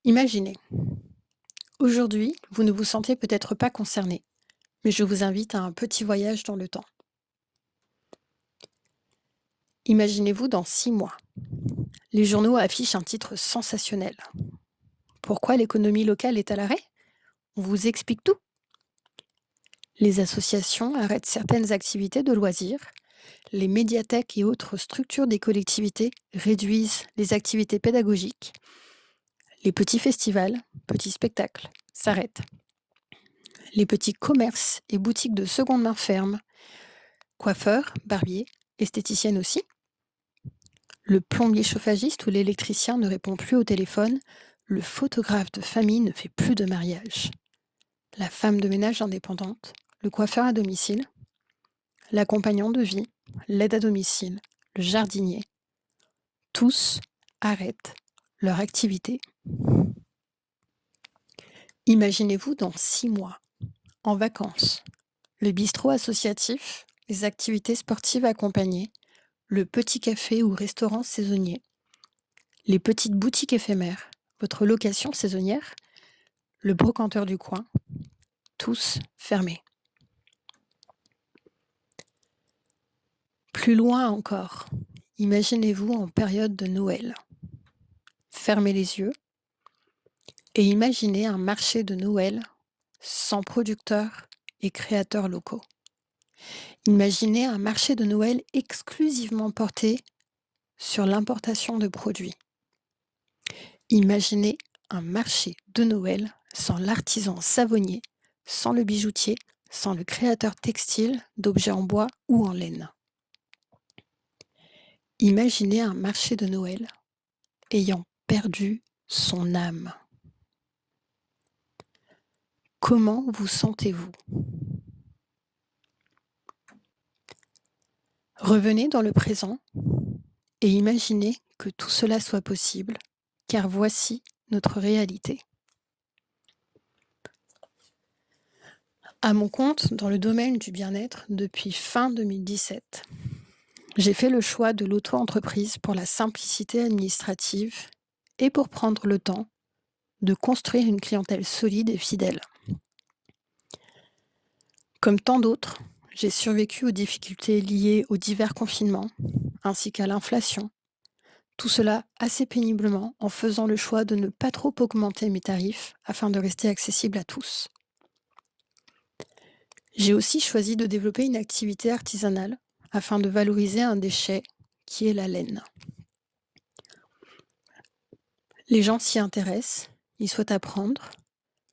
Imaginez, aujourd'hui, vous ne vous sentez peut-être pas concerné, mais je vous invite à un petit voyage dans le temps. Imaginez-vous dans 6 mois. Les journaux affichent un titre sensationnel. Pourquoi l'économie locale est à l'arrêt? On vous explique tout. Les associations arrêtent certaines activités de loisirs. Les médiathèques et autres structures des collectivités réduisent les activités pédagogiques. Les petits festivals, petits spectacles s'arrêtent. Les petits commerces et boutiques de seconde main ferment. Coiffeurs, barbiers, esthéticiennes aussi. Le plombier chauffagiste ou l'électricien ne répond plus au téléphone. Le photographe de famille ne fait plus de mariage. La femme de ménage indépendante, le coiffeur à domicile, l'accompagnant de vie, l'aide à domicile, le jardinier, tous arrêtent leur activité. Imaginez-vous dans 6 mois, en vacances, le bistrot associatif, les activités sportives accompagnées, le petit café ou restaurant saisonnier, les petites boutiques éphémères, votre location saisonnière, le brocanteur du coin, tous fermés. Plus loin encore, imaginez-vous en période de Noël. Fermez les yeux et imaginez un marché de Noël sans producteurs et créateurs locaux. Imaginez un marché de Noël exclusivement porté sur l'importation de produits. Imaginez un marché de Noël sans l'artisan savonnier, sans le bijoutier, sans le créateur textile d'objets en bois ou en laine. Imaginez un marché de Noël ayant perdu son âme. Comment vous sentez-vous? Revenez dans le présent et imaginez que tout cela soit possible, car voici notre réalité. À mon compte dans le domaine du bien-être depuis fin 2017. J'ai fait le choix de l'auto-entreprise pour la simplicité administrative et pour prendre le temps de construire une clientèle solide et fidèle. Comme tant d'autres, j'ai survécu aux difficultés liées aux divers confinements, ainsi qu'à l'inflation. Tout cela assez péniblement en faisant le choix de ne pas trop augmenter mes tarifs afin de rester accessible à tous. J'ai aussi choisi de développer une activité artisanale afin de valoriser un déchet qui est la laine. Les gens s'y intéressent, ils souhaitent apprendre.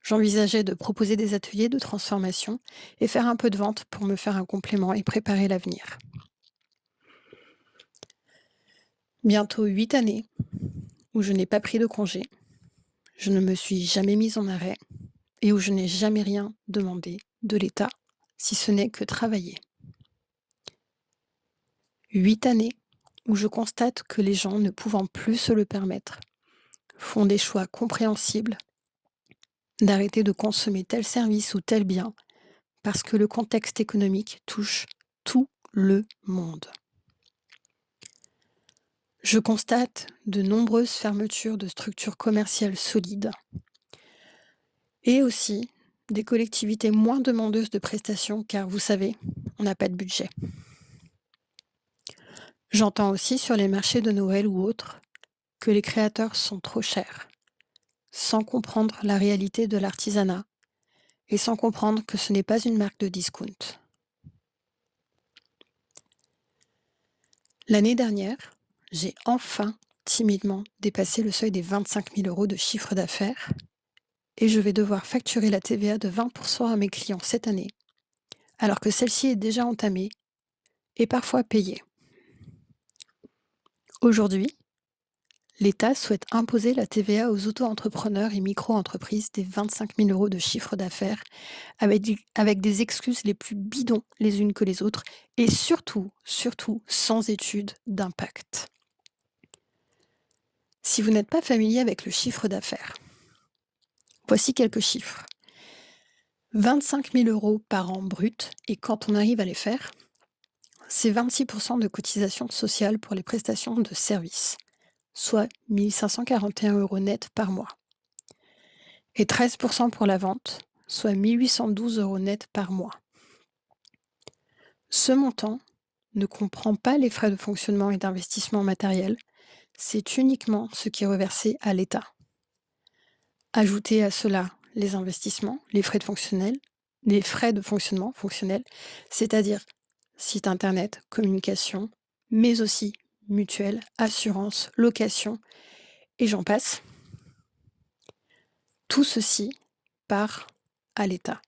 J'envisageais de proposer des ateliers de transformation et faire un peu de vente pour me faire un complément et préparer l'avenir. Bientôt 8 années où je n'ai pas pris de congé, je ne me suis jamais mise en arrêt et où je n'ai jamais rien demandé de l'État, si ce n'est que travailler. 8 années où je constate que les gens, ne pouvant plus se le permettre, font des choix compréhensibles d'arrêter de consommer tel service ou tel bien parce que le contexte économique touche tout le monde. Je constate de nombreuses fermetures de structures commerciales solides et aussi des collectivités moins demandeuses de prestations car vous savez, on n'a pas de budget. J'entends aussi sur les marchés de Noël ou autres que les créateurs sont trop chers, sans comprendre la réalité de l'artisanat et sans comprendre que ce n'est pas une marque de discount. L'année dernière, j'ai enfin timidement dépassé le seuil des 25 000 € de chiffre d'affaires et je vais devoir facturer la TVA de 20% à mes clients cette année, alors que celle-ci est déjà entamée et parfois payée. Aujourd'hui, l'État souhaite imposer la TVA aux auto-entrepreneurs et micro-entreprises des 25 000 € de chiffre d'affaires avec des excuses les plus bidons les unes que les autres et surtout sans étude d'impact. Si vous n'êtes pas familier avec le chiffre d'affaires, voici quelques chiffres. 25 000 € par an brut et quand on arrive à les faire, c'est 26% de cotisation sociale pour les prestations de services, soit 1 541 € net par mois. et 13% pour la vente, soit 1 812 € net par mois. Ce montant ne comprend pas les frais de fonctionnement et d'investissement matériel, c'est uniquement ce qui est reversé à l'État. Ajoutez à cela les investissements, les frais de fonctionnement fonctionnels, c'est-à-dire site internet, communication, mais aussi mutuelle, assurance, location, et j'en passe. Tout ceci part à l'État.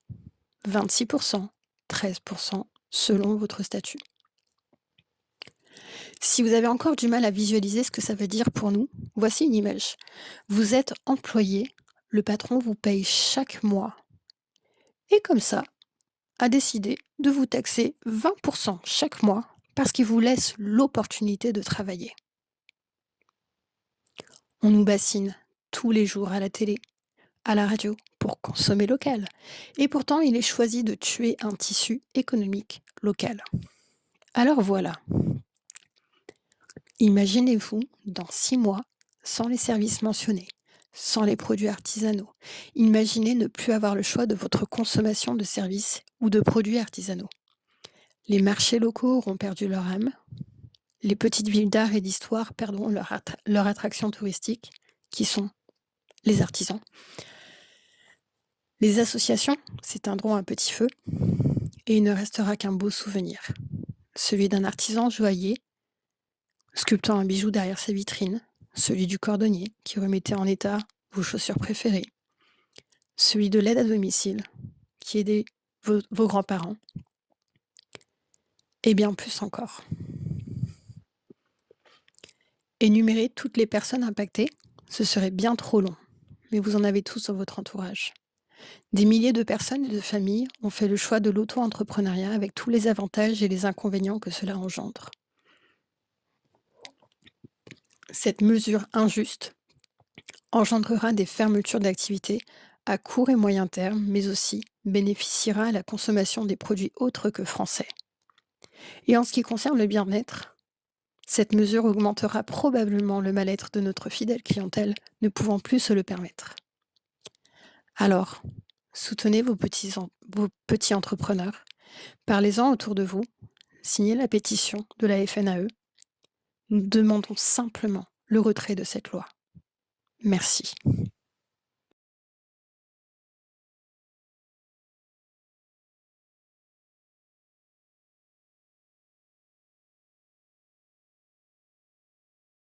26%, 13% selon votre statut. Si vous avez encore du mal à visualiser ce que ça veut dire pour nous, voici une image. Vous êtes employé, le patron vous paye chaque mois et comme ça, a décidé de vous taxer 20% chaque mois parce qu'il vous laisse l'opportunité de travailler. On nous bassine tous les jours à la télé, à la radio, pour consommer local. Et pourtant, il est choisi de tuer un tissu économique local. Alors voilà, imaginez-vous dans 6 mois sans les services mentionnés, sans les produits artisanaux. Imaginez ne plus avoir le choix de votre consommation de services ou de produits artisanaux. Les marchés locaux auront perdu leur âme. Les petites villes d'art et d'histoire perdront leur attraction touristique, qui sont les artisans. Les associations s'éteindront à petit feu et il ne restera qu'un beau souvenir, celui d'un artisan joaillier sculptant un bijou derrière sa vitrine, celui du cordonnier qui remettait en état vos chaussures préférées, celui de l'aide à domicile qui aidait vos grands-parents, et bien plus encore. Énumérer toutes les personnes impactées, ce serait bien trop long, mais vous en avez tous dans votre entourage. Des milliers de personnes et de familles ont fait le choix de l'auto-entrepreneuriat avec tous les avantages et les inconvénients que cela engendre. Cette mesure injuste engendrera des fermetures d'activités à court et moyen terme, mais aussi bénéficiera à la consommation des produits autres que français. Et en ce qui concerne le bien-être, cette mesure augmentera probablement le mal-être de notre fidèle clientèle, ne pouvant plus se le permettre. Alors, soutenez vos petits entrepreneurs, parlez-en autour de vous, signez la pétition de la FNAE. Nous demandons simplement le retrait de cette loi. Merci.